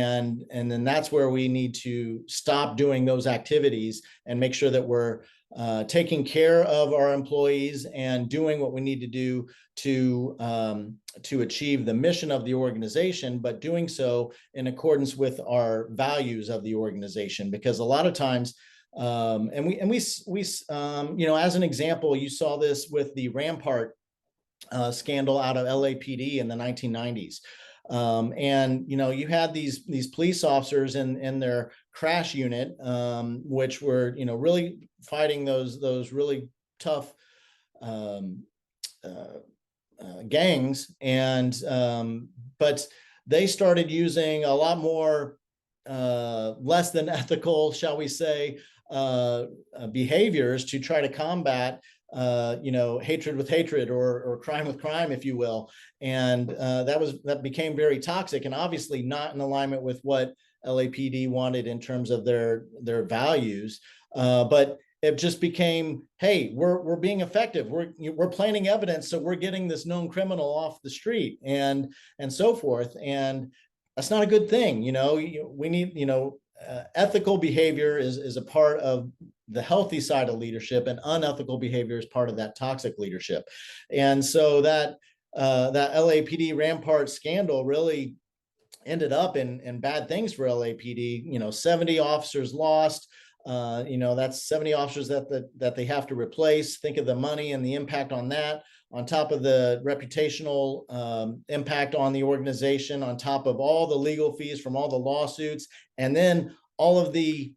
And then that's where we need to stop doing those activities and make sure that we're taking care of our employees and doing what we need to do to achieve the mission of the organization, but doing so in accordance with our values of the organization. Because a lot of times, as an example, you saw this with the Rampart scandal out of LAPD in the 1990s. You had these police officers in their crash unit, which were really fighting those really tough gangs, but they started using a lot more less than ethical, shall we say, behaviors to try to combat hatred with hatred, or crime with crime, if you will. And that became very toxic, and obviously not in alignment with what LAPD wanted in terms of their values. But it just became, hey, we're being effective. We're planting evidence, so we're getting this known criminal off the street, and so forth. And that's not a good thing. We need, ethical behavior is a part of the healthy side of leadership, and unethical behavior is part of that toxic leadership. And so that LAPD Rampart scandal really ended up in bad things for LAPD. 70 officers lost. That's 70 officers that they have to replace. Think of the money and the impact on that, on top of the reputational impact on the organization, on top of all the legal fees from all the lawsuits, and then all the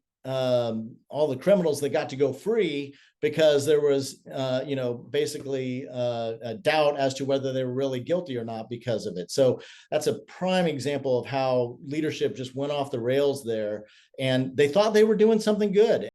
criminals that got to go free because there was, basically a doubt as to whether they were really guilty or not because of it. So that's a prime example of how leadership just went off the rails there, and they thought they were doing something good.